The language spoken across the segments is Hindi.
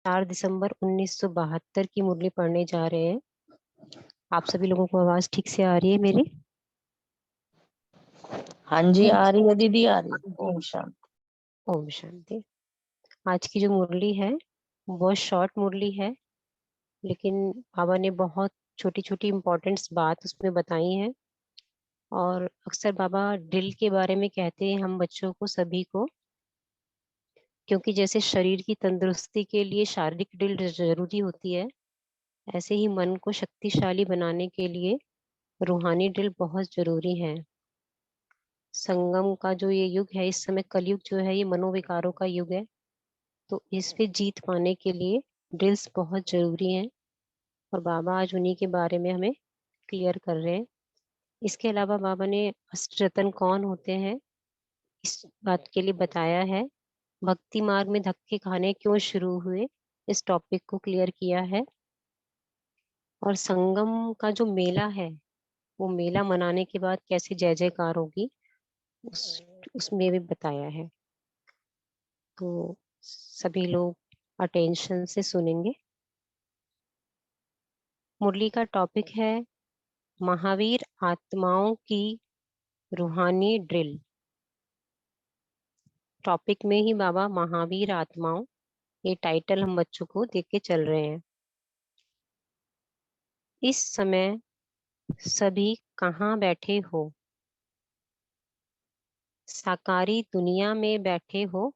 4 दिसंबर 1972 की मुरली पढ़ने जा रहे हैं। आप सभी लोगों को आवाज ठीक से आ रही है मेरी? हाँ जी, आ रही है दीदी, आ रही है। जी। ओम शांति। ओम शांति। आज की जो मुरली है बहुत शॉर्ट मुरली है, लेकिन बाबा ने बहुत छोटी छोटी इम्पोर्टेंट्स बात उसमें बताई है। और अक्सर बाबा ड्रिल के बारे में कहते हैं हम बच्चों को, सभी को, क्योंकि जैसे शरीर की तंदुरुस्ती के लिए शारीरिक ड्रिल जरूरी होती है, ऐसे ही मन को शक्तिशाली बनाने के लिए रूहानी ड्रिल बहुत जरूरी है। संगम का जो ये युग है, इस समय कलयुग जो है ये मनोविकारों का युग है, तो इस पे जीत पाने के लिए ड्रिल्स बहुत जरूरी हैं। और बाबा आज उन्हीं के बारे में हमें क्लियर कर रहे हैं। इसके अलावा बाबा ने अष्ट रत्न कौन होते हैं इस बात के लिए बताया है। भक्ति मार्ग में धक्के खाने क्यों शुरू हुए, इस टॉपिक को क्लियर किया है। और संगम का जो मेला है, वो मेला मनाने के बाद कैसे जय जयकार होगी, उस उसमें भी बताया है। तो सभी लोग अटेंशन से सुनेंगे। मुरली का टॉपिक है महावीर आत्माओं की रूहानी ड्रिल। टॉपिक में ही बाबा महावीर आत्माओं, ये टाइटल हम बच्चों को देके के चल रहे हैं। इस समय सभी कहाँ बैठे हो? साकारी दुनिया में बैठे हो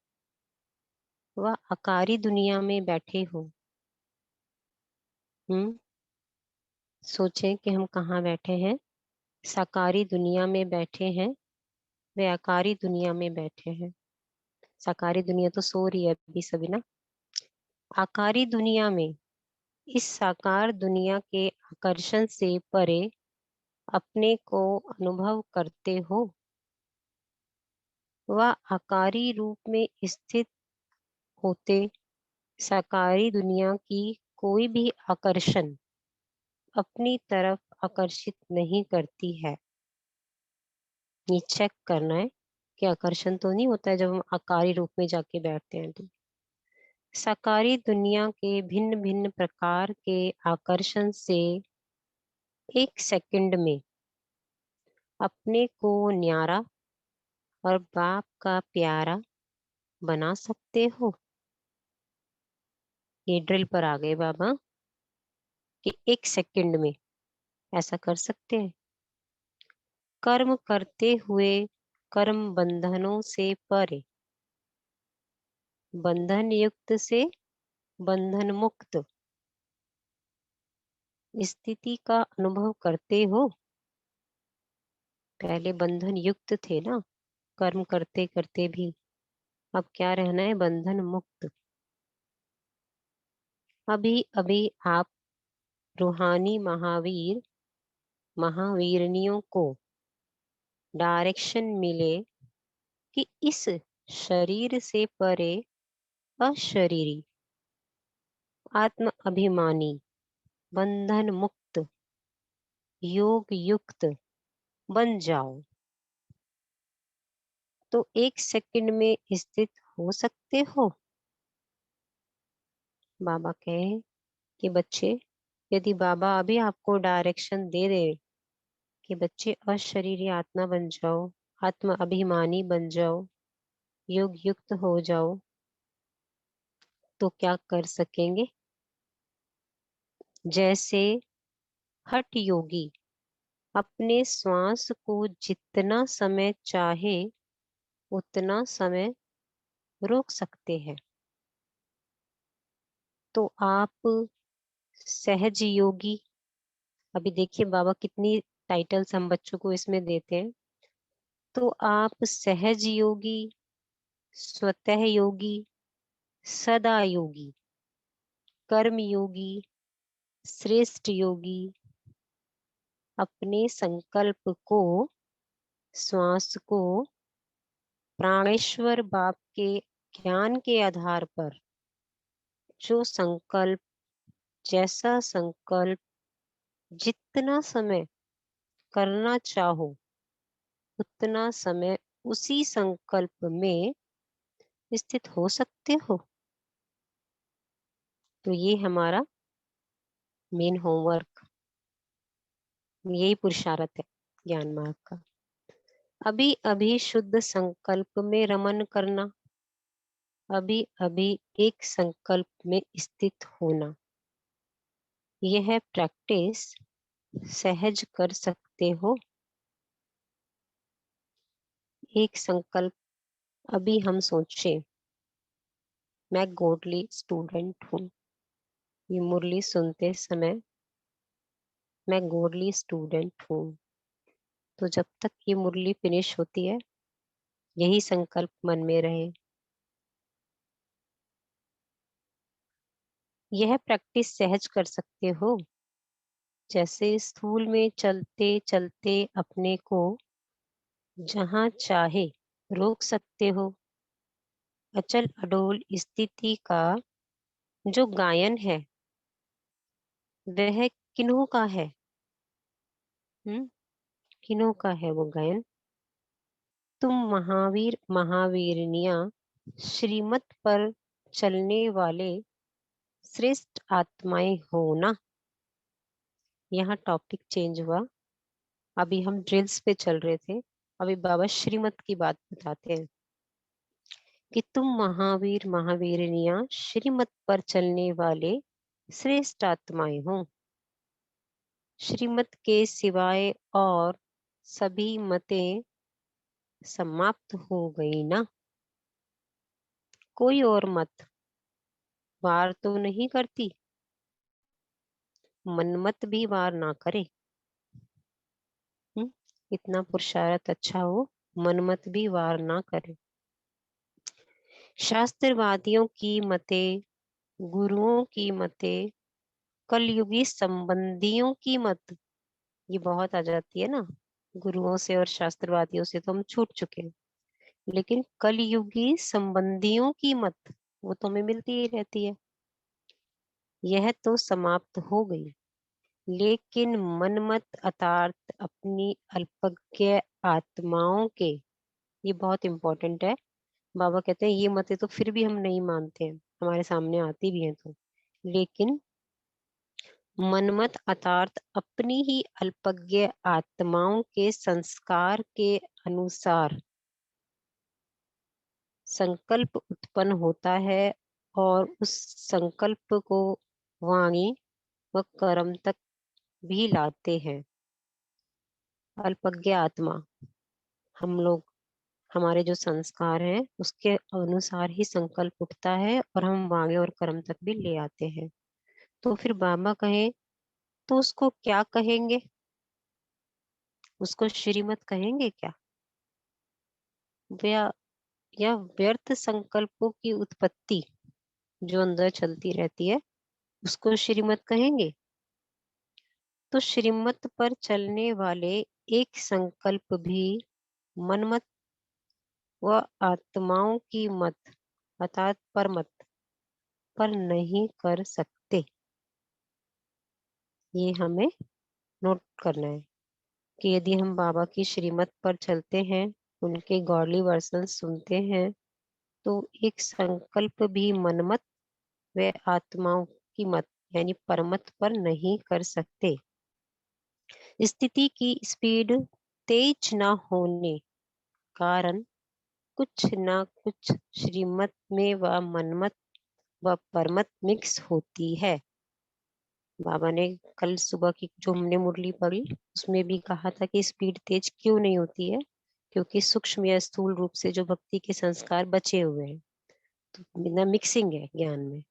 व आकारी दुनिया में बैठे हो? सोचें कि हम कहाँ बैठे हैं। साकारी दुनिया में बैठे हैं, वे आकारी दुनिया में बैठे हैं। साकारी दुनिया तो सो रही है अभी सभी ना। आकारी दुनिया में, इस साकार दुनिया के आकर्षण से परे अपने को अनुभव करते हो। वह आकारी रूप में स्थित होते साकारी दुनिया की कोई भी आकर्षण अपनी तरफ आकर्षित नहीं करती है। ये चेक करना है कि आकर्षण तो नहीं होता है जब हम आकारी रूप में जाके बैठते हैं तो। साकारी दुनिया के भिन्न भिन्न प्रकार के आकर्षण से एक सेकंड में अपने को न्यारा और बाप का प्यारा बना सकते हो। ये ड्रिल पर आ गए बाबा कि एक सेकंड में ऐसा कर सकते हैं। कर्म करते हुए कर्म बंधनों से परे, बंधन युक्त से बंधन मुक्त स्थिति का अनुभव करते हो। पहले बंधन युक्त थे ना, कर्म करते करते भी, अब क्या रहना है? बंधन मुक्त। अभी अभी आप रूहानी महावीर महावीरनियों को डायरेक्शन मिले कि इस शरीर से परे अशरीरी आत्म अभिमानी बंधन मुक्त योग युक्त बन जाओ। तो एक सेकंड में स्थित हो सकते हो। बाबा कहे कि बच्चे, यदि बाबा अभी आपको डायरेक्शन दे दे कि बच्चे अशरीरी आत्मा बन जाओ, आत्म अभिमानी बन जाओ, योग युक्त हो जाओ, तो क्या कर सकेंगे? जैसे हठ योगी अपने श्वास को जितना समय चाहे उतना समय रोक सकते हैं, तो आप सहज योगी, अभी देखिए बाबा कितनी टाइटल्स हम बच्चों को इसमें देते हैं। तो आप सहज योगी, स्वतः योगी, सदा योगी, कर्म योगी, श्रेष्ठ योगी, अपने संकल्प को, श्वास को प्राणेश्वर बाप के ज्ञान के आधार पर, जो संकल्प, जैसा संकल्प, जितना समय करना चाहो उतना समय उसी संकल्प में स्थित हो सकते हो। तो ये हमारा मेन होमवर्क, यही पुरुषार्थ है ज्ञान मार्ग का। अभी अभी शुद्ध संकल्प में रमन करना, अभी अभी एक संकल्प में स्थित होना, यह प्रैक्टिस सहज कर सकते हो। एक संकल्प, अभी हम सोचे मैं गॉडली स्टूडेंट हूँ, ये मुरली सुनते समय मैं गॉडली स्टूडेंट हूँ, तो जब तक ये मुरली फिनिश होती है यही संकल्प मन में रहे। यह प्रैक्टिस सहज कर सकते हो, जैसे स्थूल में चलते चलते अपने को जहां चाहे रोक सकते हो। अचल अडोल स्थिति का जो गायन है वह किन्हों का है? किन्हों का है वो गायन? तुम महावीर महावीरनिया श्रीमत पर चलने वाले श्रेष्ठ आत्माएं हो ना। यहाँ टॉपिक चेंज हुआ, अभी हम ड्रिल्स पे चल रहे थे, अभी बाबा श्रीमत की बात बताते हैं कि तुम महावीर महावीरनिया श्रीमत पर चलने वाले श्रेष्ठ आत्माएं हो। श्रीमत के सिवाय और सभी मतें समाप्त हो गई ना। कोई और मत वार तो नहीं करती, मनमत भी वार ना करे। इतना पुरुषार्थ अच्छा हो, मनमत भी वार ना करे। शास्त्रवादियों की मतें, गुरुओं की मतें, कलयुगी संबंधियों की मत, ये बहुत आ जाती है ना। गुरुओं से और शास्त्रवादियों से तो हम छूट चुके हैं, लेकिन कलयुगी संबंधियों की मत वो तो हमें मिलती ही रहती है, यह तो समाप्त हो गई। लेकिन मनमत अर्थात अपनी अल्पज्ञ आत्माओं के, ये बहुत इंपॉर्टेंट है। बाबा कहते हैं ये मतें तो फिर भी हम नहीं मानते हैं, हमारे सामने आती भी हैं तो, लेकिन मनमत अर्थात अपनी ही अल्पज्ञ आत्माओं के संस्कार के अनुसार संकल्प उत्पन्न होता है और उस संकल्प को वाणी व कर्म तक भी लाते हैं। अल्पज्ञ आत्मा हम लोग, हमारे जो संस्कार हैं उसके अनुसार ही संकल्प उठता है और हम वाणी और कर्म तक भी ले आते हैं। तो फिर बाबा कहे तो उसको क्या कहेंगे? उसको श्रीमत कहेंगे क्या? या या व्यर्थ संकल्पों की उत्पत्ति जो अंदर चलती रहती है उसको श्रीमत कहेंगे? तो श्रीमत पर चलने वाले एक संकल्प भी मनमत व आत्माओं की मत अर्थात परमत पर नहीं कर सकते। ये हमें नोट करना है कि यदि हम बाबा की श्रीमत पर चलते हैं, उनके गॉडली वर्सन सुनते हैं, तो एक संकल्प भी मनमत व आत्माओं की मत यानी परमत पर नहीं कर सकते। स्थिति की स्पीड तेज न होने कारण कुछ न कुछ श्रीमत में व मनमत व परमत मिक्स होती है। बाबा ने कल सुबह की जो हमने मुरली पढ़ी उसमें भी कहा था कि स्पीड तेज क्यों नहीं होती है, क्योंकि सूक्ष्म या स्थूल रूप से जो भक्ति के संस्कार बचे हुए हैं, तो बिना मिक्सिंग है ज्ञान में।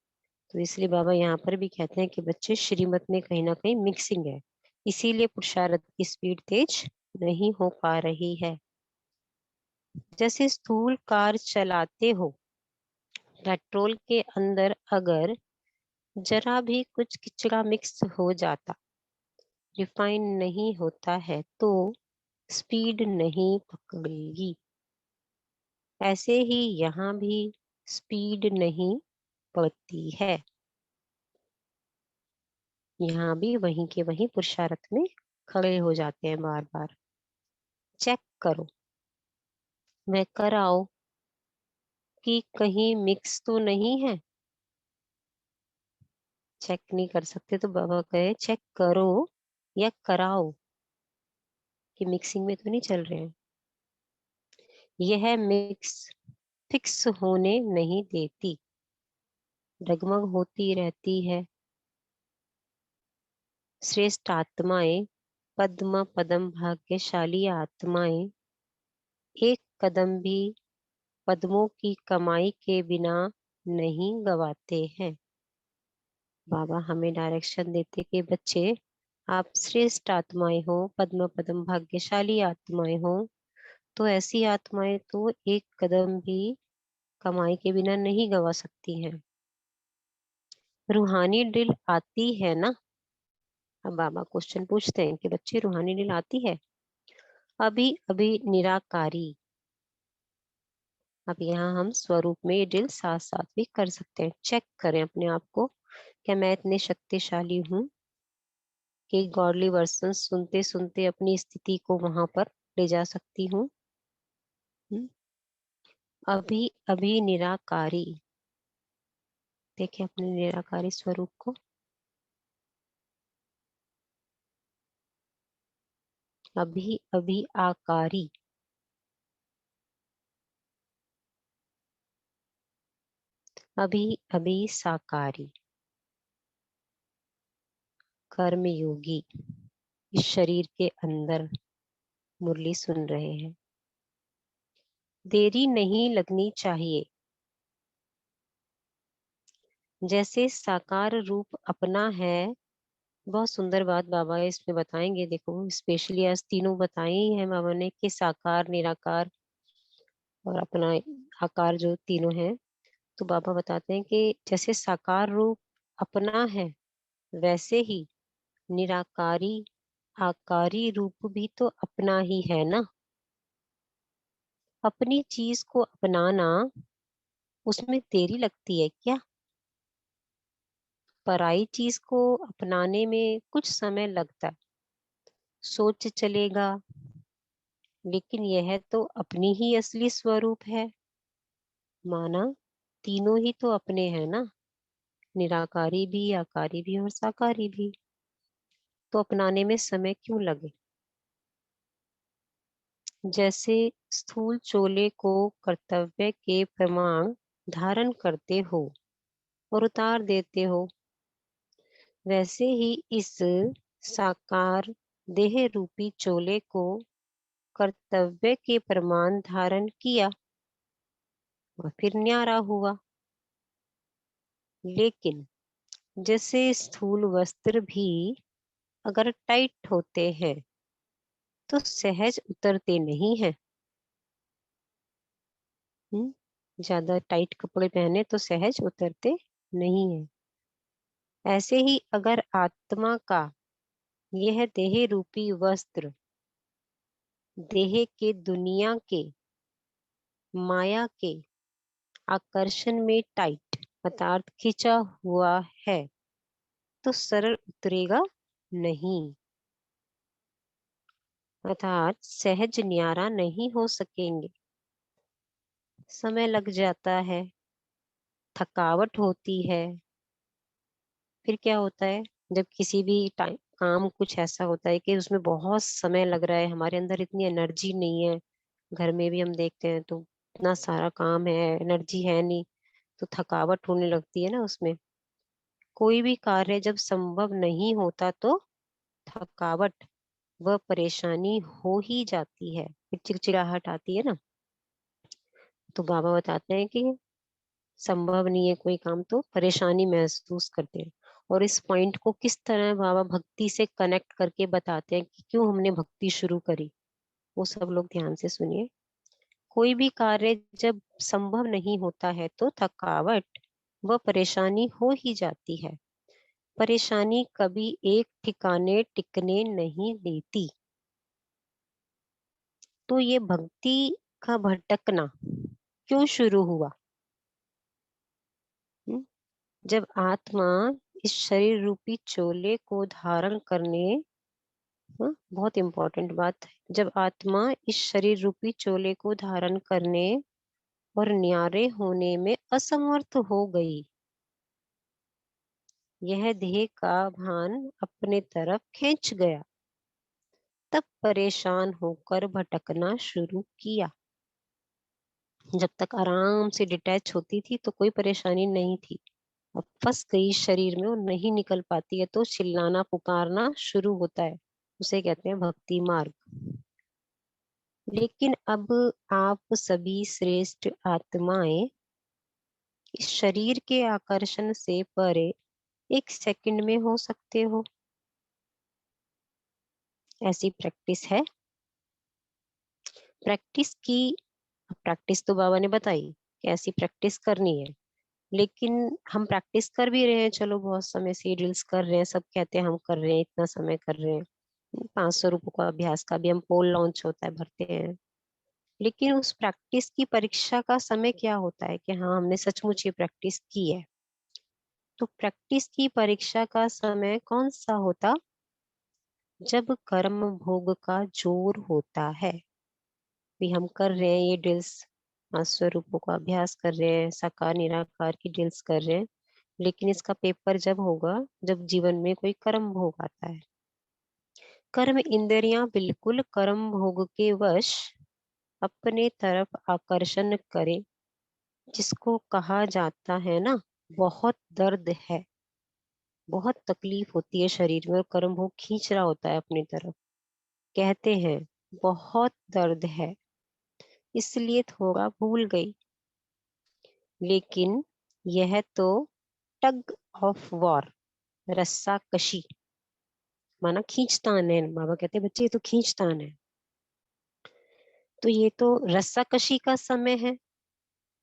तो इसलिए बाबा यहाँ पर भी कहते हैं कि बच्चे श्रीमत में कहीं ना कहीं मिक्सिंग है, इसीलिए पुरुषार्थ की स्पीड तेज नहीं हो पा रही है। जैसे स्थूल कार चलाते हो, पेट्रोल के अंदर अगर जरा भी कुछ कचरा मिक्स हो जाता, रिफाइन नहीं होता है, तो स्पीड नहीं पकड़ेगी। ऐसे ही यहाँ भी स्पीड नहीं पड़ती है। यहाँ भी वहीं के वहीं पुरुषार्थ में खड़े हो जाते हैं बार बार। चेक करो, वह कराओ कि कहीं मिक्स तो नहीं है। चेक नहीं कर सकते तो बाबा कहे चेक करो या कराओ कि मिक्सिंग में तो नहीं चल रहे हैं। यह मिक्स फिक्स होने नहीं देती, डगमग होती रहती है। श्रेष्ठ आत्माएं, पद्म पदम भाग्यशाली आत्माएं एक कदम भी पद्मों की कमाई के बिना नहीं गवाते हैं। बाबा हमें डायरेक्शन देते कि बच्चे, आप श्रेष्ठ आत्माएं हो, पद्म पदम भाग्यशाली आत्माएं हो, तो ऐसी आत्माएं तो एक कदम भी कमाई के बिना नहीं गवा सकती हैं। रूहानी ड्रिल आती है ना? अब बाबा क्वेश्चन पूछते हैं कि बच्चे रूहानी ड्रिल आती है? अभी अभी निराकारी। अब यहाँ हम स्वरूप में ये ड्रिल साथ साथ भी कर सकते हैं। चेक करें अपने आप को, क्या मैं इतने शक्तिशाली हूँ कि गॉडली वर्सन सुनते सुनते अपनी स्थिति को वहां पर ले जा सकती हूँ। अभी अभी निराकारी। देखिए अपने निराकारी स्वरूप को। अभी अभी आकारी। अभी अभी साकारी। कर्म योगी इस शरीर के अंदर मुरली सुन रहे हैं। देरी नहीं लगनी चाहिए। जैसे साकार रूप अपना है। बहुत सुंदर बात बाबा इसमें बताएंगे। देखो स्पेशली आज तीनों बताई है बाबा ने कि साकार, निराकार और अपना आकार, जो तीनों हैं। तो बाबा बताते हैं कि जैसे साकार रूप अपना है, वैसे ही निराकारी आकारी रूप भी तो अपना ही है ना। अपनी चीज को अपनाना, उसमें देरी लगती है क्या? पराई चीज को अपनाने में कुछ समय लगता है, सोच चलेगा, लेकिन यह तो अपनी ही असली स्वरूप है। माना तीनों ही तो अपने हैं ना, निराकारी भी, आकारी भी और साकारी भी। तो अपनाने में समय क्यों लगे? जैसे स्थूल चोले को कर्तव्य के प्रमाण धारण करते हो और उतार देते हो, वैसे ही इस साकार देह रूपी चोले को कर्तव्य के प्रमाण धारण किया और फिर न्यारा हुआ। लेकिन जैसे स्थूल वस्त्र भी अगर टाइट होते हैं तो सहज उतरते नहीं है। ज्यादा टाइट कपड़े पहने तो सहज उतरते नहीं है। ऐसे ही अगर आत्मा का यह देह रूपी वस्त्र देह के, दुनिया के, माया के आकर्षण में टाइट अर्थात खिंचा हुआ है, तो सरल उतरेगा नहीं, अर्थात सहज न्यारा नहीं हो सकेंगे। समय लग जाता है, थकावट होती है। फिर क्या होता है, जब किसी भी टाइम काम कुछ ऐसा होता है कि उसमें बहुत समय लग रहा है, हमारे अंदर इतनी एनर्जी नहीं है। घर में भी हम देखते हैं तो इतना सारा काम है, एनर्जी है नहीं, तो थकावट होने लगती है ना उसमें। कोई भी कार्य जब संभव नहीं होता तो थकावट व परेशानी हो ही जाती है, फिर चिड़चिड़ाहट आती है ना। तो बाबा बताते हैं कि संभव नहीं है कोई काम तो परेशानी महसूस करते हैं। और इस पॉइंट को किस तरह बाबा भक्ति से कनेक्ट करके बताते हैं कि क्यों हमने भक्ति शुरू करी, वो सब लोग ध्यान से सुनिए। कोई भी कार्य जब संभव नहीं होता है तो थकावट व परेशानी हो ही जाती है। परेशानी कभी एक ठिकाने टिकने नहीं देती। तो ये भक्ति का भटकना क्यों शुरू हुआ? हम्म? जब आत्मा इस शरीर रूपी चोले को धारण करने, बहुत इंपॉर्टेंट बात है, जब आत्मा इस शरीर रूपी चोले को धारण करने और न्यारे होने में असमर्थ हो गई, यह देह का भान अपने तरफ खींच गया, तब परेशान होकर भटकना शुरू किया। जब तक आराम से डिटैच होती थी तो कोई परेशानी नहीं थी। अब फंस गई शरीर में और नहीं निकल पाती है तो चिल्लाना पुकारना शुरू होता है। उसे कहते हैं भक्ति मार्ग। लेकिन अब आप सभी श्रेष्ठ आत्माएं इस शरीर के आकर्षण से परे एक सेकंड में हो सकते हो। ऐसी प्रैक्टिस है। प्रैक्टिस की प्रैक्टिस तो बाबा ने बताई कि ऐसी प्रैक्टिस करनी है। लेकिन हम प्रैक्टिस कर भी रहे हैं, चलो बहुत समय से ड्रिल्स कर रहे हैं, सब कहते हैं हम कर रहे हैं, इतना समय कर रहे हैं। 500 रुपये का अभ्यास का भी हम पोल लॉन्च होता है भरते हैं। लेकिन उस प्रैक्टिस की परीक्षा का समय क्या होता है कि हाँ हमने सचमुच ये प्रैक्टिस की है। तो प्रैक्टिस की परीक्षा का समय कौन सा होता? जब कर्म भोग का जोर होता है। भी हम कर रहे हैं ये ड्रिल्स, 500 रुपये का अभ्यास कर रहे हैं, साकार निराकार की ड्रिल्स कर रहे हैं। लेकिन इसका पेपर जब होगा जब जीवन में कोई कर्म भोग आता है। कर्म इंद्रियां बिल्कुल कर्म भोग के वश अपने तरफ आकर्षण करे, जिसको कहा जाता है ना, बहुत दर्द है, बहुत तकलीफ होती है शरीर में और कर्म भोग खींच रहा होता है अपनी तरफ। कहते हैं बहुत दर्द है, इसलिए थोड़ा भूल गई। लेकिन यह तो टग ऑफ वॉर, रस्सा कशी, माना खींचतान है। बाबा कहते हैं बच्चे ये तो खींचतान है। तो ये तो रस्सा कशी का समय है।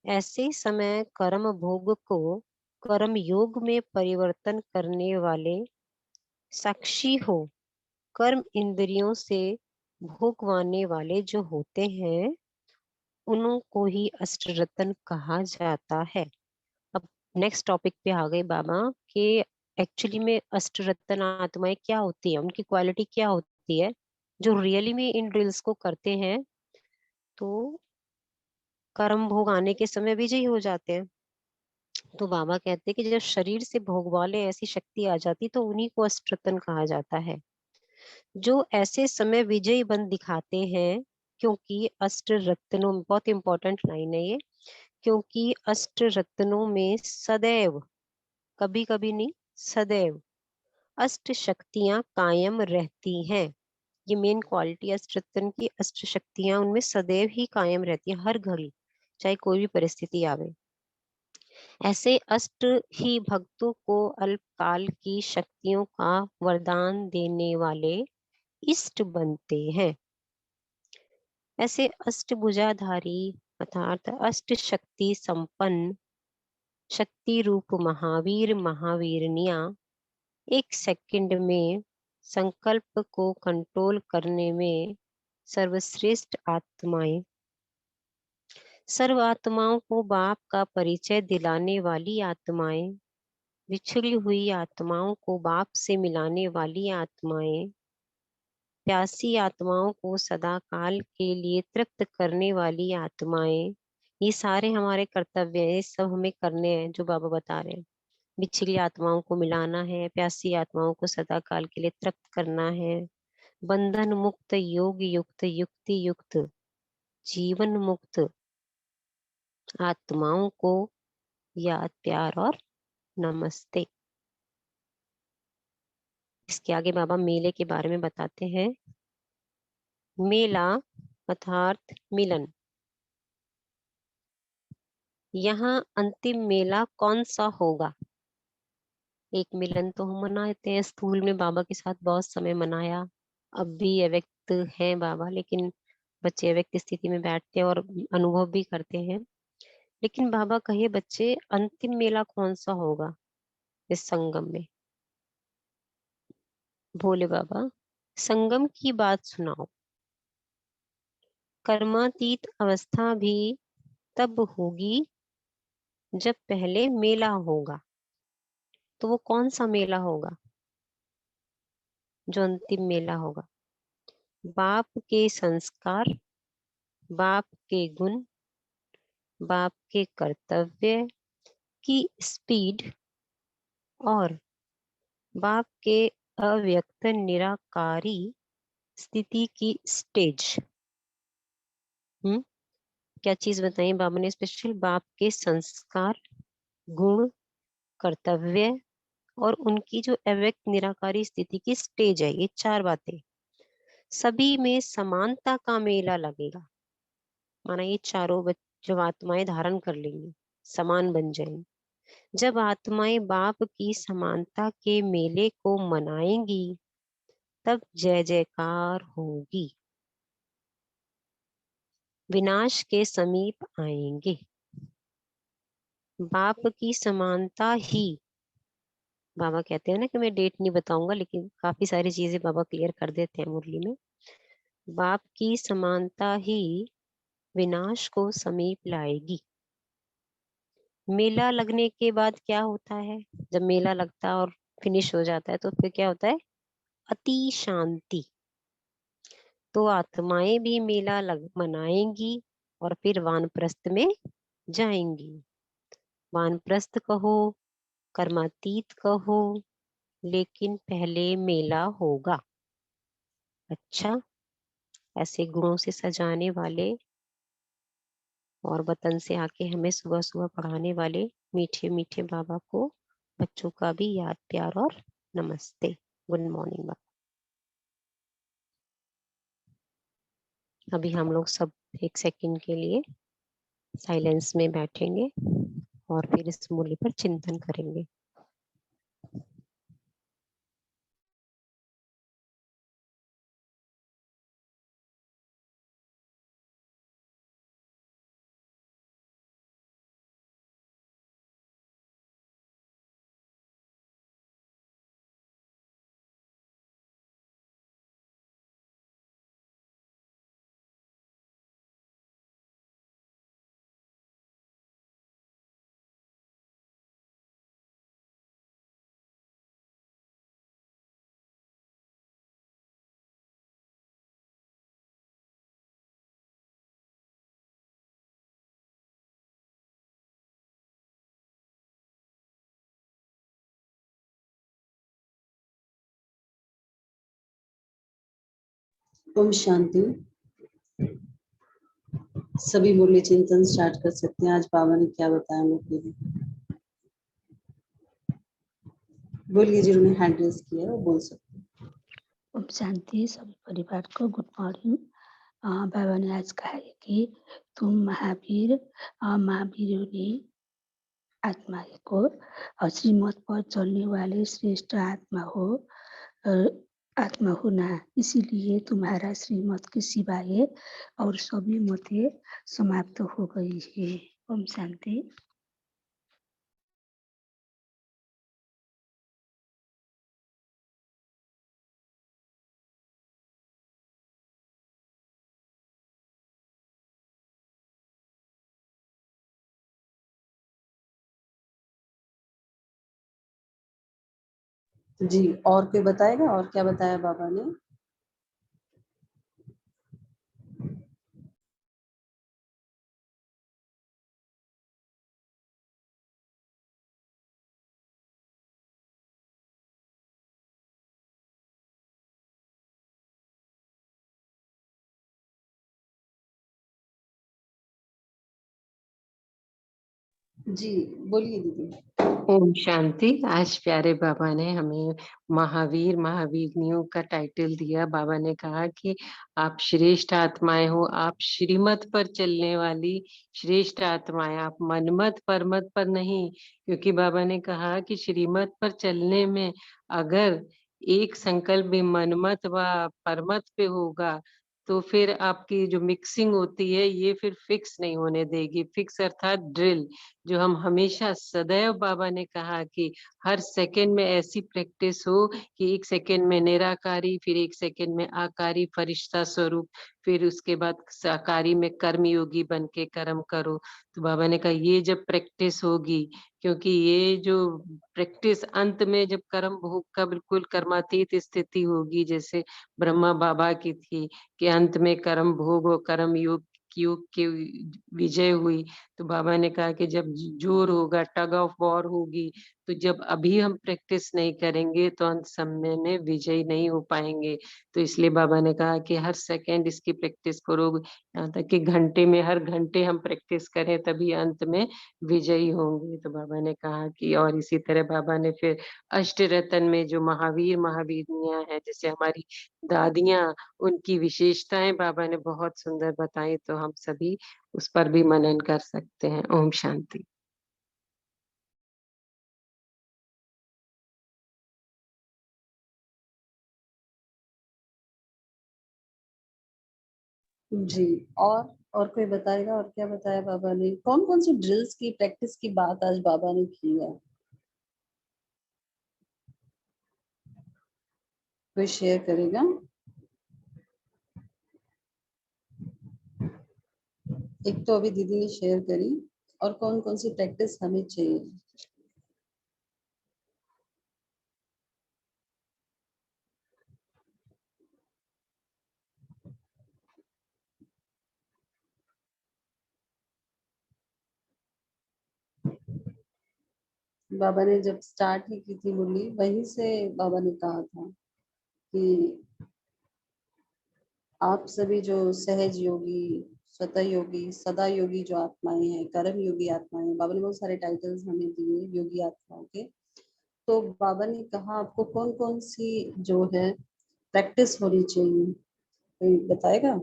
ऐसे समय कर्म भोग को कर्म योग में परिवर्तन करने वाले साक्षी हो, कर्म इंद्रियों से भोगवाने वाले जो होते हैं उनको ही अष्टरत्न कहा जाता है। अब नेक्स्ट टॉपिक पे आ गए बाबा कि एक्चुअली में अष्टरत्न आत्माएं क्या होती है, उनकी क्वालिटी क्या होती है जो रियली में इन ड्रिल्स को करते हैं तो कर्म भोग आने के समय विजयी हो जाते हैं। तो बाबा कहते हैं कि जब शरीर से भोग वाले ऐसी शक्ति आ जाती तो उन्हीं को अष्टरत्न कहा जाता है, जो ऐसे समय विजयी बन दिखाते हैं। क्योंकि अष्ट रत्नों में, बहुत इंपॉर्टेंट लाइन है ये, क्योंकि अष्ट रत्नों में सदैव, कभी कभी नहीं, सदैव अष्ट शक्तियां कायम रहती हैं। ये मेन क्वालिटी अष्ट रत्न की, अष्ट शक्तियां उनमें सदैव ही कायम रहती हैं हर घड़ी, चाहे कोई भी परिस्थिति आवे। ऐसे अष्ट ही भक्तों को अल्पकाल की शक्तियों का वरदान देने वाले इष्ट बनते हैं। ऐसे अष्टभुजाधारी अर्थात अष्ट शक्ति संपन्न शक्ति रूप महावीर महावीरनियां एक सेकंड में संकल्प को कंट्रोल करने में सर्वश्रेष्ठ आत्माएं, सर्व आत्माओं को बाप का परिचय दिलाने वाली आत्माएं, बिछड़ी हुई आत्माओं को बाप से मिलाने वाली आत्माएं, प्यासी आत्माओं को सदा काल के लिए तृप्त करने वाली आत्माएं, ये सारे हमारे कर्तव्य हैं, ये सब हमें करने हैं जो बाबा बता रहे हैं। बिछड़ी आत्माओं को मिलाना है, प्यासी आत्माओं को सदा काल के लिए तृप्त करना है, बंधन मुक्त योग युक्त युक्ति युक्त जीवन मुक्त आत्माओं को याद प्यार और नमस्ते। इसके आगे बाबा मेले के बारे में बताते हैं। मेला अर्थात मिलन। यहाँ अंतिम मेला कौन सा होगा? एक मिलन तो हम मनाते हैं स्कूल में, बाबा के साथ बहुत समय मनाया। अब भी अव्यक्त है बाबा, लेकिन बच्चे अव्यक्त स्थिति में बैठते हैं और अनुभव भी करते हैं। लेकिन बाबा कहिए बच्चे, अंतिम मेला कौन सा होगा इस संगम में? भोले बाबा, संगम की बात सुनाओ। कर्मातीत अवस्था भी तब होगी जब पहले मेला होगा। तो वो कौन सा मेला होगा जो अंतिम मेला होगा? बाप के संस्कार, बाप के गुण, बाप के कर्तव्य की स्पीड और बाप के अव्यक्त निराकारी स्थिति की स्टेज। क्या चीज बताई बाबा ने स्पेशल? बाप के संस्कार, गुण, कर्तव्य और उनकी जो अव्यक्त निराकारी स्थिति की स्टेज है, ये चार बातें। सभी में समानता का मेला लगेगा। माना ये चारों जब आत्माएं धारण कर लेंगी, समान बन जाएंगी। जब आत्माएं बाप की समानता के मेले को मनाएंगी, तब जय जयकार होगी। विनाश के समीप आएंगे। बाप की समानता ही, बाबा कहते हैं ना कि मैं डेट नहीं बताऊंगा, लेकिन काफी सारी चीजें बाबा क्लियर कर देते हैं मुरली में। बाप की समानता ही विनाश को समीप लाएगी। मेला लगने के बाद क्या होता है? जब मेला लगता है और फिनिश हो जाता है तो फिर क्या होता है? अति शांति। तो आत्माएं भी मेला मनाएंगी और फिर वानप्रस्थ में जाएंगी। वानप्रस्थ कहो, कर्मातीत कहो, लेकिन पहले मेला होगा। अच्छा, ऐसे गुणों से सजाने वाले और वतन से आके हमें सुबह सुबह पढ़ाने वाले मीठे मीठे बाबा को बच्चों का भी याद, प्यार और नमस्ते। गुड मॉर्निंग बाबा। अभी हम लोग सब एक सेकंड के लिए साइलेंस में बैठेंगे और फिर इस मूल्य पर चिंतन करेंगे। ओम शांति। सभी बोले चिंतन स्टार्ट कर सकते हैं। आज बाबा ने क्या बताया हम लोग के लिए? बोलिए, जिन्होंने हैंड रेज किया है वो बोल सकते हैं। ओम शांति। सभी परिवार को गुड मॉर्निंग। बाबा ने आज कहा है कि तुम महावीर, महावीरों ने आत्मा को श्रीमत पर चलने वाले श्रेष्ठ आत्मा हो, आत्मा होना, इसीलिए तुम्हारा श्रीमत के सिवाय और सभी मतें समाप्त हो गई है। ओम शांति। जी, और कोई बताएगा और क्या बताया बाबा ने? जी बोलिए दीदी। ओम शांति। आज प्यारे बाबा ने हमें महावीर महावीरनियों का टाइटल दिया। बाबा ने कहा कि आप श्रेष्ठ आत्माएं हो, आप श्रीमत पर चलने वाली श्रेष्ठ आत्माएं, आप मनमत परमत पर नहीं। क्योंकि बाबा ने कहा कि श्रीमत पर चलने में अगर एक संकल्प भी मनमत व परमत पे होगा तो फिर आपकी जो मिक्सिंग होती है ये फिर फिक्स नहीं होने देगी। फिक्स अर्थात ड्रिल, जो हम हमेशा सदैव, बाबा ने कहा कि हर सेकंड में ऐसी प्रैक्टिस हो कि एक सेकंड में निराकारी, फिर एक सेकंड में आकारी फरिश्ता स्वरूप, फिर उसके बाद साकारी में कर्मयोगी बन के कर्म करो। तो बाबा ने कहा ये जब प्रैक्टिस होगी, क्योंकि ये जो प्रैक्टिस अंत में जब कर्म भोग का बिल्कुल कर्मातीत स्थिति होगी, जैसे ब्रह्मा बाबा की थी कि अंत में कर्म भोग और कर्म योग की विजय हुई, तो बाबा ने कहा कि जब जोर होगा, टग ऑफ वॉर होगी, तो जब अभी हम प्रैक्टिस नहीं करेंगे तो अंत समय में विजयी नहीं हो पाएंगे। तो इसलिए बाबा ने कहा कि हर सेकंड इसकी प्रैक्टिस करो, यहाँ तक कि घंटे में हर घंटे हम प्रैक्टिस करें, तभी अंत में विजयी होंगे। तो बाबा ने कहा कि, और इसी तरह बाबा ने फिर अष्ट रत्न में जो महावीर महावीरनियां हैं, जैसे हमारी दादियां, उनकी विशेषताएं बाबा ने बहुत सुंदर बताई। तो हम सभी उस पर भी मनन कर सकते हैं। ओम शांति। जी। और कोई बताएगा और क्या बताया बाबा ने? कौन कौन सी ड्रिल्स की प्रैक्टिस की बात आज बाबा ने की है? कोई शेयर करेगा? एक तो अभी दीदी ने शेयर करी, और कौन कौन सी प्रैक्टिस हमें चाहिए? बाबा ने जब स्टार्ट ही की थी मुरली, वहीं से बाबा ने कहा था कि आप सभी जो सहज योगी, स्वतः योगी, सदा योगी जो आत्माएं हैं, कर्म योगी आत्माएं हैं, बाबा ने बहुत सारे टाइटल्स हमें दिए योगी आत्माओं के। तो बाबा ने कहा आपको कौन कौन सी जो है प्रैक्टिस होनी चाहिए, कोई बताएगा?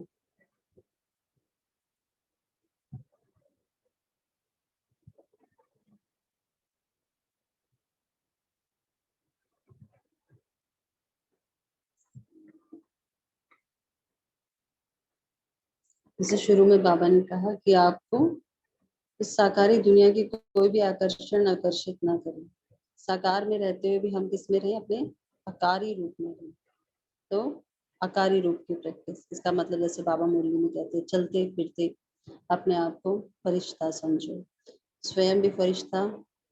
जैसे शुरू में बाबा ने कहा कि आपको इस साकारी दुनिया की कोई भी आकर्षण आकर्षित ना करे। साकार में रहते हुए भी हम किस में रहे? अपने आकारी रूप में रहे। तो आकारी रूप की प्रैक्टिस, इसका मतलब जैसे बाबा मुरली में कहते हैं, चलते फिरते अपने आप को फरिश्ता समझो, स्वयं भी फरिश्ता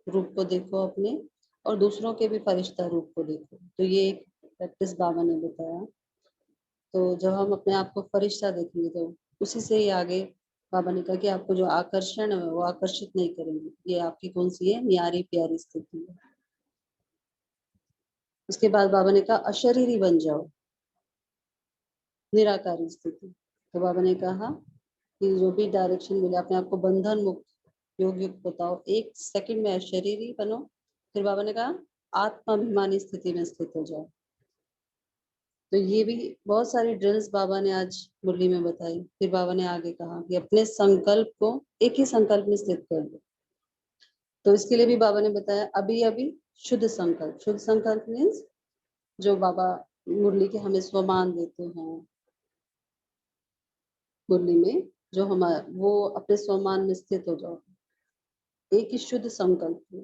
रूप को देखो अपने, और दूसरों के भी फरिश्ता रूप को देखो। तो ये एक प्रैक्टिस बाबा ने बताया। तो जब हम अपने आप को फरिश्ता देखेंगे तो उसी से ही आगे बाबा ने कहा कि आपको जो आकर्षण है वो आकर्षित नहीं करेंगे। ये आपकी कौन सी है? न्यारी प्यारी स्थिति है। उसके बाद बाबा ने कहा अशरीरी बन जाओ, निराकारी स्थिति। तो बाबा ने कहा कि जो भी डायरेक्शन मिले अपने आप को बंधन मुक्त योग युक्त बताओ, एक सेकंड में अशरीरी बनो। फिर बाबा ने कहा आत्माभिमानी स्थिति में स्थित हो जाओ। तो ये भी बहुत सारी ड्रिल्स बाबा ने आज मुरली में बताई। फिर बाबा ने आगे कहा कि अपने संकल्प को एक ही संकल्प में स्थित कर दो। तो इसके लिए भी बाबा ने बताया अभी अभी शुद्ध संकल्प। शुद्ध संकल्प मीन्स जो बाबा मुरली के हमें स्वमान देते हैं मुरली में, जो हम वो अपने स्वमान में स्थित हो जाओ एक ही शुद्ध संकल्प में।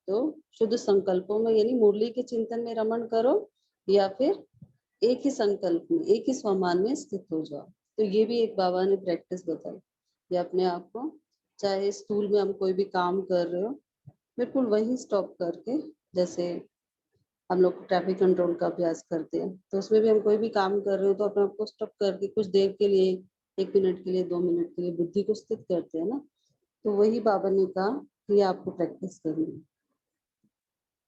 तो शुद्ध संकल्पों में यानी मुरली के चिंतन में रमण करो, या फिर एक ही संकल्प में एक ही स्वमान में स्थित हो जाओ। तो ये भी एक बाबा ने प्रैक्टिस बताई। या अपने आप को, चाहे स्कूल में हम कोई भी काम कर रहे हो, बिल्कुल वही स्टॉप करके, जैसे हम लोग ट्रैफिक कंट्रोल का अभ्यास करते हैं, तो उसमें भी हम कोई भी काम कर रहे हो तो अपने आप को स्टॉप करके कुछ देर के लिए, 1 मिनट के लिए, 2 मिनट के लिए बुद्धि को स्थित करते हैं ना। तो वही बाबा ने कहा कि आपको प्रैक्टिस करनी है।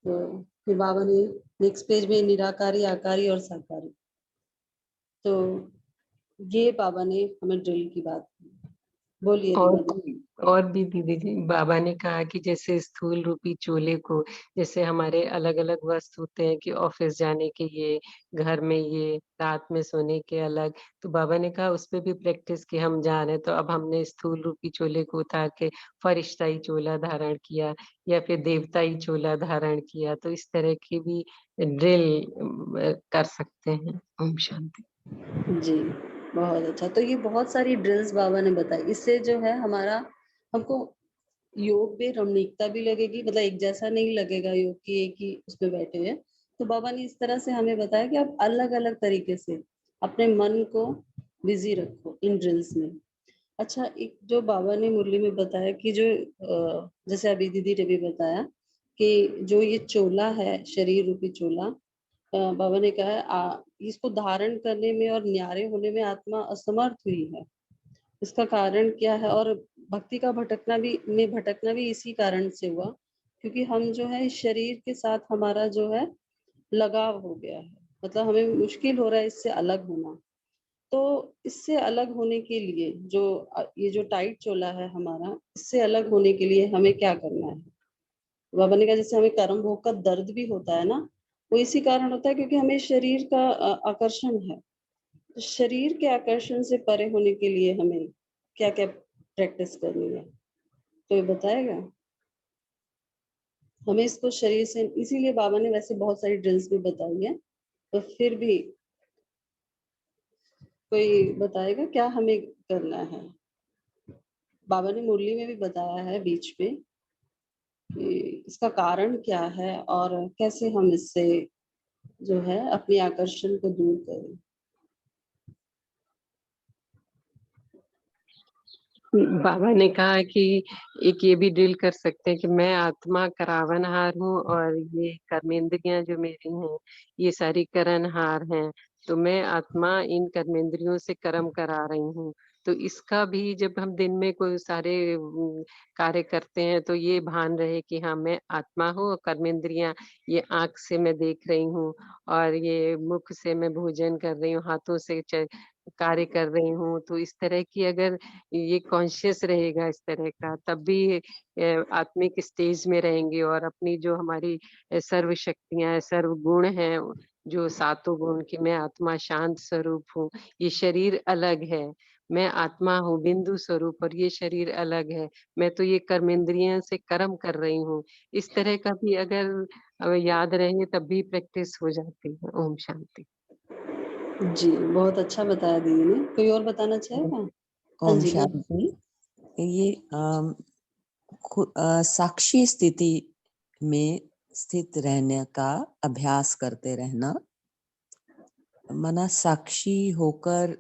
तो फिर बाबा ने नेक्स्ट पेज में निराकारी, आकारी और साकारी, तो ये बाबा ने हमें ड्रिल की बात की। बोलिए और रीमा जी। और भी दीदी जी, बाबा ने कहा कि जैसे स्थूल रूपी चोले को, जैसे हमारे अलग अलग वस्त्र होते हैं कि ऑफिस जाने के ये, घर में ये, रात में सोने के अलग, तो बाबा ने कहा उस पे भी प्रैक्टिस की। हम जा रहे तो अब हमने स्थूल रूपी चोले को उतार के फरिश्ताई चोला धारण किया, या फिर देवताई चोला धारण किया। तो इस तरह की भी ड्रिल कर सकते हैं। ओम शांति। जी, बहुत अच्छा। तो ये बहुत सारी ड्रिल्स बाबा ने बताई। इससे जो है हमारा, हमको योग में रमणीकता भी लगेगी, मतलब एक जैसा नहीं लगेगा योग की एक ही उसमें बैठे हुए। तो बाबा ने इस तरह से हमें बताया कि आप अलग अलग तरीके से अपने मन को बिजी रखो इन ड्रिल्स में। अच्छा, एक जो बाबा ने मुरली में बताया कि जो जैसे अभी दीदी ने भी बताया कि जो ये चोला है, शरीर रूपी चोला, बाबा ने कहा है इसको धारण करने में और न्यारे होने में आत्मा असमर्थ हुई है। इसका कारण क्या है? और भक्ति का भटकना भी इसी कारण से हुआ, क्योंकि हम जो है इस शरीर के साथ हमारा जो है लगाव हो गया है, मतलब हमें मुश्किल हो रहा है इससे अलग होना। तो इससे अलग होने के लिए जो ये जो टाइट चोला है हमारा, इससे अलग होने के लिए हमें क्या करना है? बाबा ने कहा जैसे हमें कर्म भोग का दर्द भी होता है ना, वो इसी कारण होता है क्योंकि हमें शरीर का आकर्षण है। तो शरीर के आकर्षण से परे होने के लिए हमें क्या क्या प्रैक्टिस करनी है, तो ये बताएगा हमें इसको शरीर से। इसीलिए बाबा ने वैसे बहुत सारी ड्रिल्स भी बताई है, तो फिर भी कोई बताएगा क्या हमें करना है? बाबा ने मुरली में भी बताया है बीच में कि इसका कारण क्या है और कैसे हम इससे जो है अपने आकर्षण को दूर करें। बाबा ने कहा कि एक ये भी डील कर सकते हैं कि मैं आत्मा करावनहार हूँ और ये कर्मेंद्रियां जो मेरी हैं ये सारी करणहार हैं। तो मैं आत्मा इन कर्मेंद्रियों से कर्म करा रही हूँ। तो इसका भी जब हम दिन में कोई सारे कार्य करते हैं तो ये भान रहे कि हाँ मैं आत्मा हूँ और कर्मेंद्रियां ये आंख से मैं देख रही हूँ और ये मुख से मैं भोजन कर रही हूँ, हाथों से कार्य कर रही हूँ। तो इस तरह की अगर ये कॉन्शियस रहेगा इस तरह का, तब भी आत्मिक स्टेज में रहेंगे और अपनी जो हमारी सर्व शक्तियां सर्व गुण हैं, जो सातों गुण की मैं आत्मा शांत स्वरूप हूँ, ये शरीर अलग है, मैं आत्मा हूँ बिंदु स्वरूप और ये शरीर अलग है, मैं तो ये कर्मेंद्रियों से कर्म कर रही हूँ। इस तरह का भी अगर याद रहे तब भी प्रैक्टिस हो जाती है। ओम शांति। जी बहुत अच्छा बताया दीदी ने। कोई और बताना चाहेगा? हाँ ओम जी बोल। शांति। ये साक्षी स्थिति में स्थित रहने का अभ्यास करते रहना, मना साक्षी होकर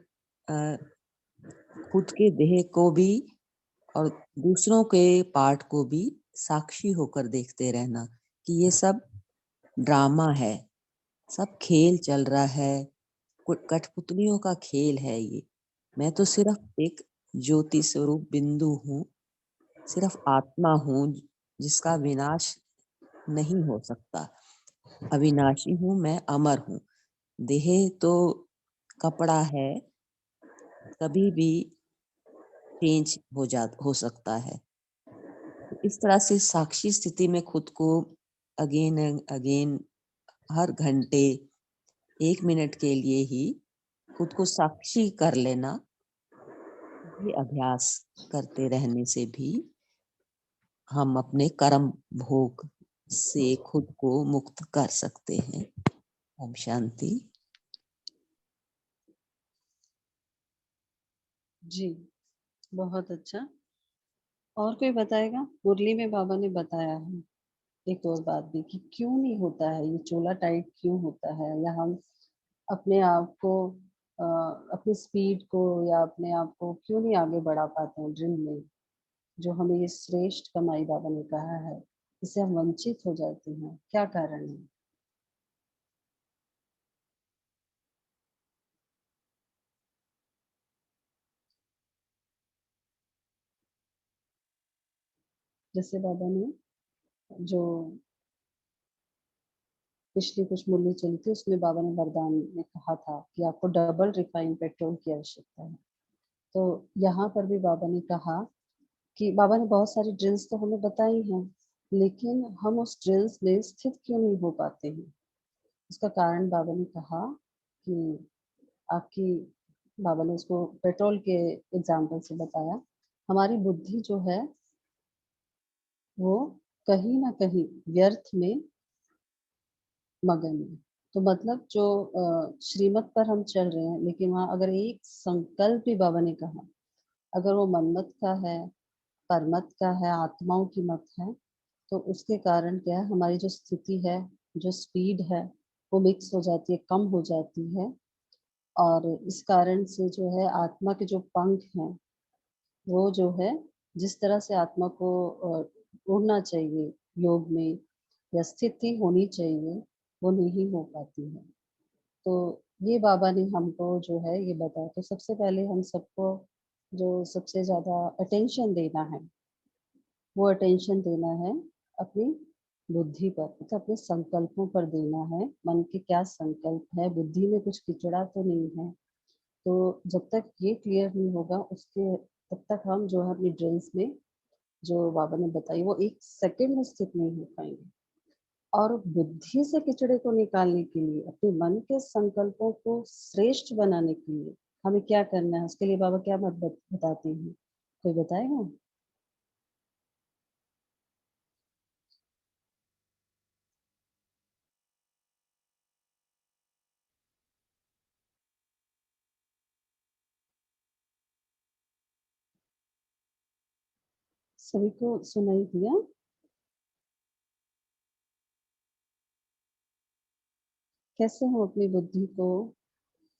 खुद के देह को भी और दूसरों के पार्ट को भी साक्षी होकर देखते रहना कि ये सब ड्रामा है, सब खेल चल रहा है, कठपुतलियों का खेल है ये। मैं तो सिर्फ एक ज्योति स्वरूप बिंदु हूँ, सिर्फ आत्मा हूँ जिसका विनाश नहीं हो सकता। अविनाशी हूँ मैं, अमर हूँ। देह तो कपड़ा है, कभी भी चेंज हो सकता है। इस तरह से साक्षी स्थिति में खुद को अगेन एंड अगेन हर घंटे 1 मिनट के लिए ही खुद को साक्षी कर लेना, ये अभ्यास करते रहने से भी हम अपने कर्म भोग से खुद को मुक्त कर सकते हैं। ओम शांति। जी बहुत अच्छा। और कोई बताएगा? मुरली में बाबा ने बताया है एक और बात भी कि क्यों नहीं होता है ये चोला टाइट, क्यों होता है, या हम अपने आप को अपनी स्पीड को या अपने आप को क्यों नहीं आगे बढ़ा पाते हैं ड्रीम में, जो हमें ये श्रेष्ठ कमाई बाबा ने कहा है, इससे हम वंचित हो जाते हैं, क्या कारण है? जैसे बाबा ने जो पिछली कुछ मुरली चली थी उसमें बाबा ने वरदान में कहा था कि आपको डबल रिफाइंड पेट्रोल की आवश्यकता है। तो यहाँ पर भी बाबा ने कहा कि बाबा ने बहुत सारी ड्रिल्स तो हमें बताई हैं, लेकिन हम उस ड्रिल्स में स्थित क्यों नहीं हो पाते हैं? उसका कारण बाबा ने कहा कि आपकी, बाबा ने उसको पेट्रोल के एग्जाम्पल से बताया, हमारी बुद्धि जो है वो कहीं ना कहीं व्यर्थ में मगन है। तो मतलब जो श्रीमत पर हम चल रहे हैं, लेकिन वहाँ अगर एक संकल्प भी बाबा ने कहा, अगर वो मनमत का है, परमत का है, आत्माओं की मत है, तो उसके कारण क्या है, हमारी जो स्थिति है, जो स्पीड है, वो मिक्स हो जाती है, कम हो जाती है। और इस कारण से जो है आत्मा के जो पंख हैं वो जो है जिस तरह से आत्मा को उड़ना चाहिए योग में या स्थिति होनी चाहिए, वो नहीं हो पाती है। तो ये बाबा ने हमको जो है ये बताया। तो सबसे पहले हम सबको जो सबसे ज्यादा अटेंशन देना है, वो अटेंशन देना है अपनी बुद्धि पर, मतलब अपने संकल्पों पर देना है। मन के क्या संकल्प है, बुद्धि में कुछ किचड़ा तो नहीं है। तो जब तक ये क्लियर नहीं होगा उसके तब तक हम जो है अपनी ड्रिल्स में जो बाबा ने बताई वो एक सेकंड में स्थित नहीं हो पाएंगे। और बुद्धि से किचड़े को निकालने के लिए, अपने मन के संकल्पों को श्रेष्ठ बनाने के लिए हमें क्या करना है, उसके लिए बाबा क्या मत बताते हैं, कोई बताएगा? सभी को सुनाई दिया? कैसे हम अपनी बुद्धि को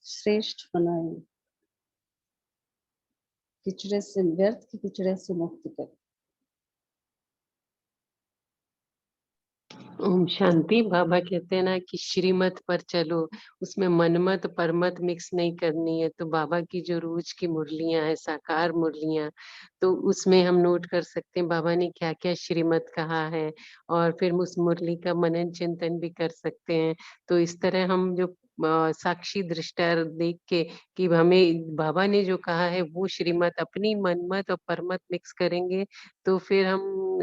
श्रेष्ठ बनाएं, किचड़े से, व्यर्थ के किचड़े से मुक्त करें। ओम शांति। बाबा कहते हैं ना कि श्रीमत पर चलो, उसमें मनमत परमत मिक्स नहीं करनी है। तो बाबा की जो रोज की मुरलियां है, साकार मुरलियां, तो उसमें हम नोट कर सकते हैं बाबा ने क्या क्या श्रीमत कहा है, और फिर उस मुरली का मनन चिंतन भी कर सकते हैं। तो इस तरह हम जो साक्षी दृष्टा देख के कि हमें बाबा ने जो कहा है वो श्रीमत अपनी मनमत और परमत मिक्स करेंगे, तो फिर हम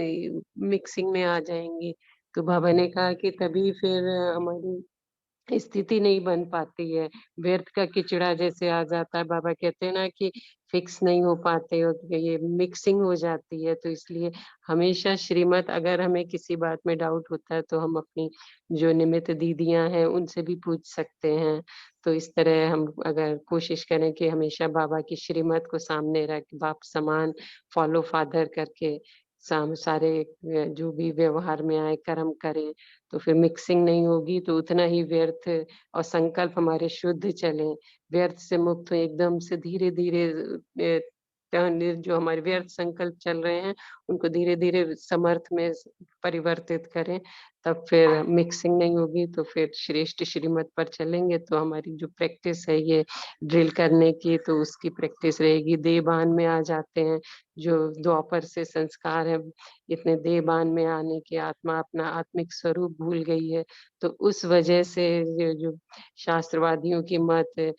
मिक्सिंग में आ जाएंगे। तो बाबा ने कहा कि तभी फिर हमारी स्थिति नहीं बन पाती है, व्यर्थ का किचड़ा जैसे आ जाता है। बाबा कहते हैं ना कि फिक्स नहीं हो पाते, और ये मिक्सिंग हो जाती है। तो इसलिए हमेशा श्रीमत, अगर हमें किसी बात में डाउट होता है तो हम अपनी जो निमित्त दीदियां हैं उनसे भी पूछ सकते हैं। तो इस तरह हम अगर कोशिश करें कि हमेशा बाबा की श्रीमत को सामने रख, बाप समान फॉलो फादर करके सारे जो भी व्यवहार में आए कर्म करें, तो फिर मिक्सिंग नहीं होगी। तो उतना ही व्यर्थ और संकल्प हमारे शुद्ध चले, व्यर्थ से मुक्त हो, एकदम से धीरे धीरे जो हमारे व्यर्थ संकल्प चल रहे हैं उनको धीरे धीरे समर्थ में परिवर्तित करें। तब फिर मिक्सिंग नहीं होगी, तो फिर श्रेष्ठ श्रीमत पर चलेंगे। तो हमारी जो प्रैक्टिस है ये ड्रिल करने की, तो उसकी प्रैक्टिस रहेगी। देहभान में आ जाते हैं, जो द्वापर से संस्कार है, इतने देहभान में आने की आत्मा अपना आत्मिक स्वरूप भूल गई है। तो उस वजह से जो शास्त्रवादियों की मत,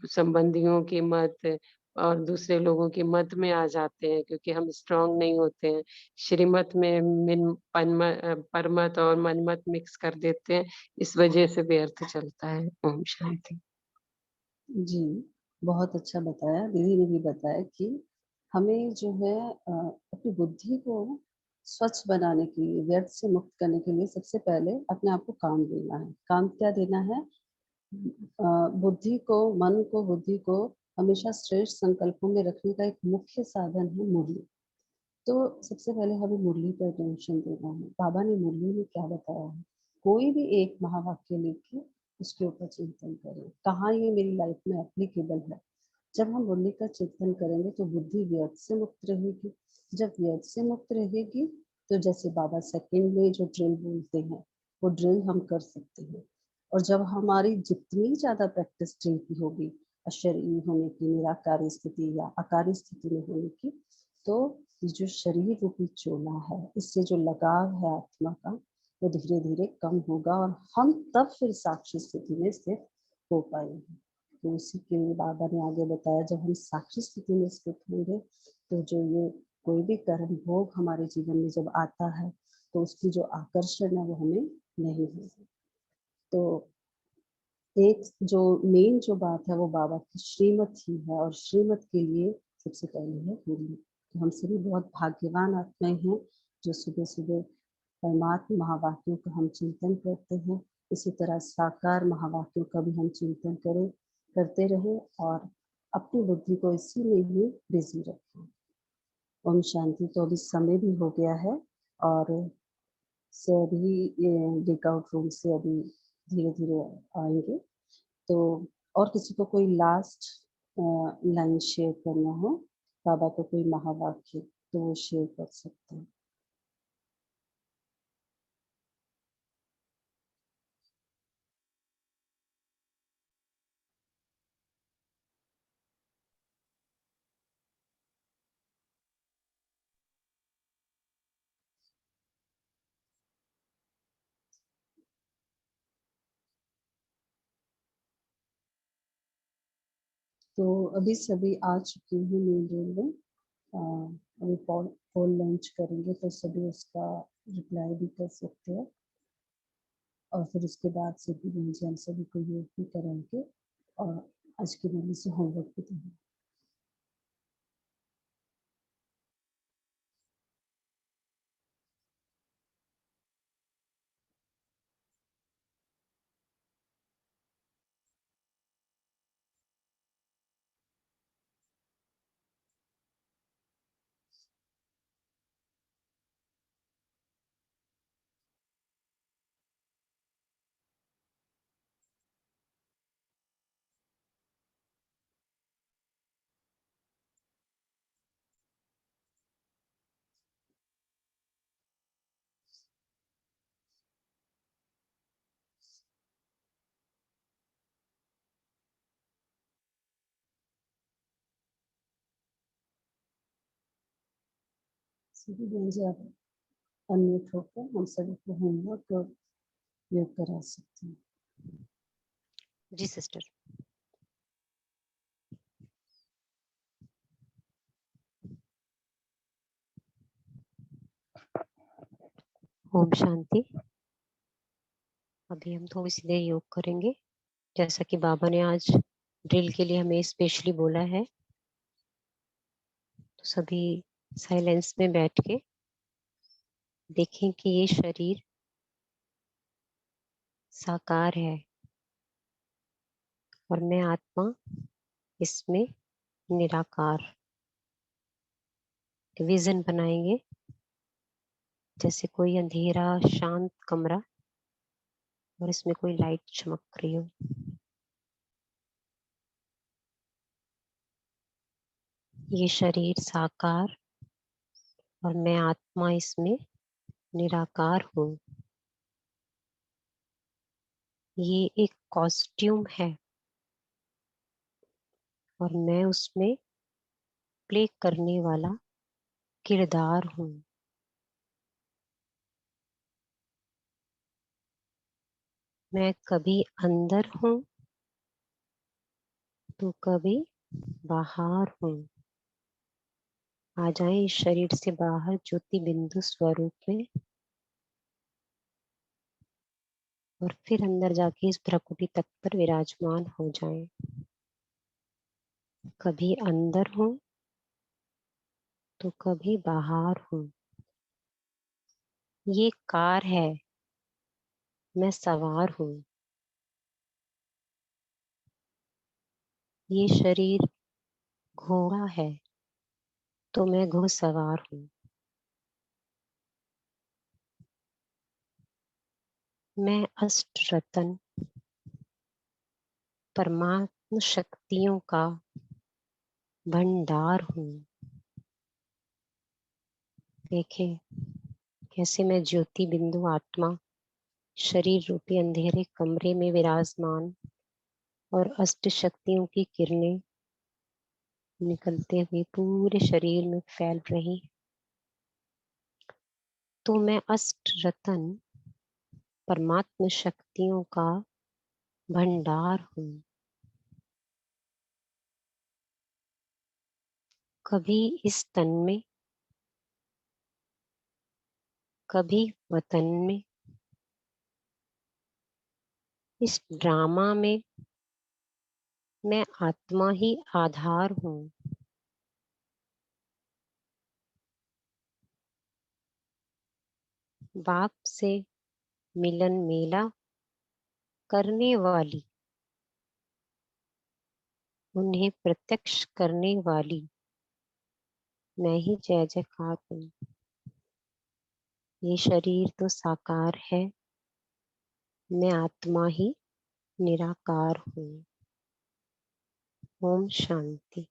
संबंधियों की मत और दूसरे लोगों की मत में आ जाते हैं, क्योंकि हम स्ट्रांग नहीं होते हैं। श्रीमत में परमत और मनमत मिक्स कर देते हैं, इस वजह से व्यर्थ चलता है। ओम शांति। जी, बहुत अच्छा बताया, दीदी ने भी बताया कि हमें जो है अपनी बुद्धि को स्वच्छ बनाने के लिए, व्यर्थ से मुक्त करने के लिए सबसे पहले अपने आप को काम देना है। काम क्या देना है? बुद्धि को, मन को, बुद्धि को हमेशा श्रेष्ठ संकल्पों में रखने का एक मुख्य साधन है मुरली। तो सबसे पहले हमें मुरली पर अटेंशन देना है। बाबा ने मुरली में क्या बताया है, कोई भी एक महावाक्य लेके उसके ऊपर चिंतन करें, कहाँ ये मेरी लाइफ में एप्लीकेबल है। जब हम मुरली का चिंतन करेंगे तो बुद्धि व्यर्थ से मुक्त रहेगी। जब व्यर्थ से मुक्त रहेगी तो जैसे बाबा सेकंड में जो ड्रिल बोलते हैं वो ड्रिल हम कर सकते हैं। और जब हमारी जितनी ज्यादा प्रैक्टिस ड्रिल की होगी, अशरीरी होने की, निराकारी स्थिति या आकारी स्थिति में होने की, तो ये जो शरीर रूपी चोला है, इससे जो लगाव है आत्मा का, वो धीरे धीरे कम होगा और हम तब फिर साक्षी स्थिति में स्थित हो पाएंगे। तो उसी के लिए बाबा ने आगे बताया, जब हम साक्षी स्थिति में स्थित होंगे तो जो ये कोई भी कर्म भोग हमारे जीवन में जब आता है तो उसकी जो आकर्षण है वो हमें नहीं होगी। तो एक जो मेन जो बात है वो बाबा की श्रीमत ही है, और श्रीमत के लिए सबसे पहले है गुरु। तो हम सभी बहुत भाग्यवान आत्माएं हैं जो सुबह सुबह परमात्मा महावाक्यों का हम चिंतन करते हैं। इसी तरह साकार महावाक्यों का भी हम चिंतन करते रहे और अपनी बुद्धि को इसी में ही बिजी रखें। ओम शांति। तो अभी समय भी हो गया है और सभी ब्रेकआउट रूम से अभी धीरे धीरे आएंगे। तो और किसी को कोई लास्ट लाइन शेयर करना हो, बाबा का कोई महावाक्य, तो वो शेयर कर सकते हैं। तो अभी सभी आ चुके हैं न्यू ड्रिल में। अभी पोल लॉन्च करेंगे तो सभी उसका रिप्लाई भी कर सकते हैं, और फिर उसके बाद से भी हम सभी को योग भी करेंगे और आज की महीने से होमवर्क भी देंगे। सभी बहन जी आप अनम्यूट होकर हम सभी को होमवर्क और योग करा सकते हैं। जी सिस्टर। ओम शांति। अभी हम थोड़ी सी देर योग करेंगे, जैसा कि बाबा ने आज ड्रिल के लिए हमें स्पेशली बोला है। तो सभी साइलेंस में बैठ के देखें कि ये शरीर साकार है और मैं आत्मा इसमें निराकार। विजन बनाएंगे जैसे कोई अंधेरा शांत कमरा और इसमें कोई लाइट चमक रही हो। ये शरीर साकार और मैं आत्मा इसमें निराकार हूँ। ये एक कॉस्ट्यूम है और मैं उसमें प्ले करने वाला किरदार हूँ। मैं कभी अंदर हूँ तो कभी बाहर हूँ। आ जाए इस शरीर से बाहर ज्योति बिंदु स्वरूप में और फिर अंदर जाके इस भ्रकुटी तक पर विराजमान हो जाएं। कभी अंदर हूँ तो कभी बाहर हूँ। ये कार है, मैं सवार हूँ। ये शरीर घोड़ा है तो मैं घुड़सवार हूँ। मैं अष्ट रत्न परमात्म शक्तियों का भंडार हूँ। देखें कैसे मैं ज्योति बिंदु आत्मा शरीर रूपी अंधेरे कमरे में विराजमान और अष्ट शक्तियों की किरणें निकलते हुए पूरे शरीर में फैल रही। तो मैं अष्ट रत्न परमात्म शक्तियों का भंडार हूँ। कभी इस तन में कभी वतन में, इस ड्रामा में मैं आत्मा ही आधार हूँ। बाप से मिलन मेला करने वाली, उन्हें प्रत्यक्ष करने वाली मैं ही जय जयकार हूँ। ये शरीर तो साकार है, मैं आत्मा ही निराकार हूँ। ओम शांति।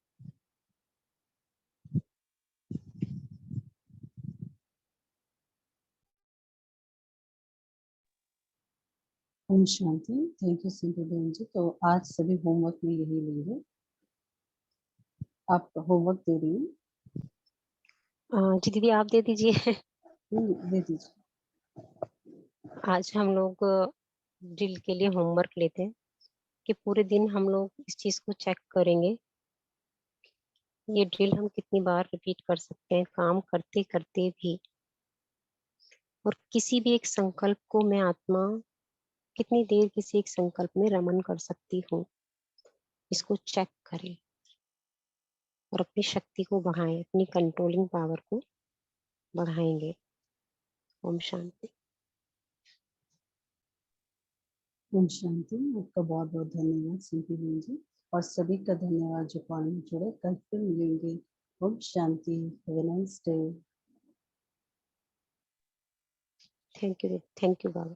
ओम शांति। थैंक यू सिंधु बहन जी। तो आज सभी होमवर्क में यही लेंगे। आप होमवर्क दे रही हैं? जी दीदी आप दे दीजिए। दे दीजिए। आज हम लोग ड्रिल के लिए होमवर्क लेते हैं कि पूरे दिन हम लोग इस चीज को चेक करेंगे ये ड्रिल हम कितनी बार रिपीट कर सकते हैं काम करते करते भी। और किसी भी एक संकल्प को मैं आत्मा कितनी देर किसी एक संकल्प में रमन कर सकती हूँ, इसको चेक करें और अपनी शक्ति को बढ़ाएं, अपनी कंट्रोलिंग पावर को बढ़ाएंगे। ओम शांति। ओम शांति। आपका बहुत बहुत धन्यवाद सिंपी बहन जी, और सभी का धन्यवाद जो कॉल में जुड़े। कल फिर मिलेंगे। Om Shanti. Have a nice day. Thank you Baba.